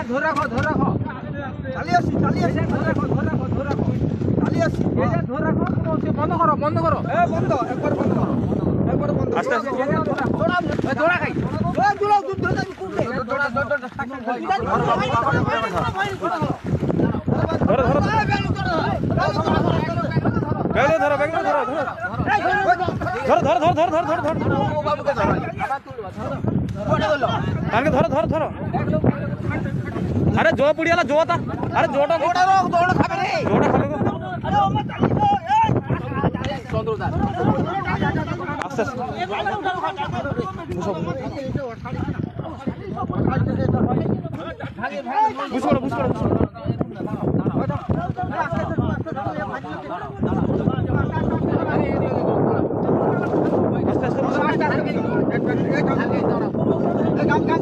ধরে রাখো চালিয়ে আসি ধরে রাখো চালিয়ে আসি ধরে রাখো বন্ধ করো বন্ধ একবার বন্ধ করো আস্তে আস্তে দৌড়া খাই দৌড়াও দুধ ধরে যাবি কুড়তে দৌড়া ধরো अरे जो पुड़िया ना जो था अरे जोटा खाबे रे जोटा खाबे गो आस्ते आस्ते बुझ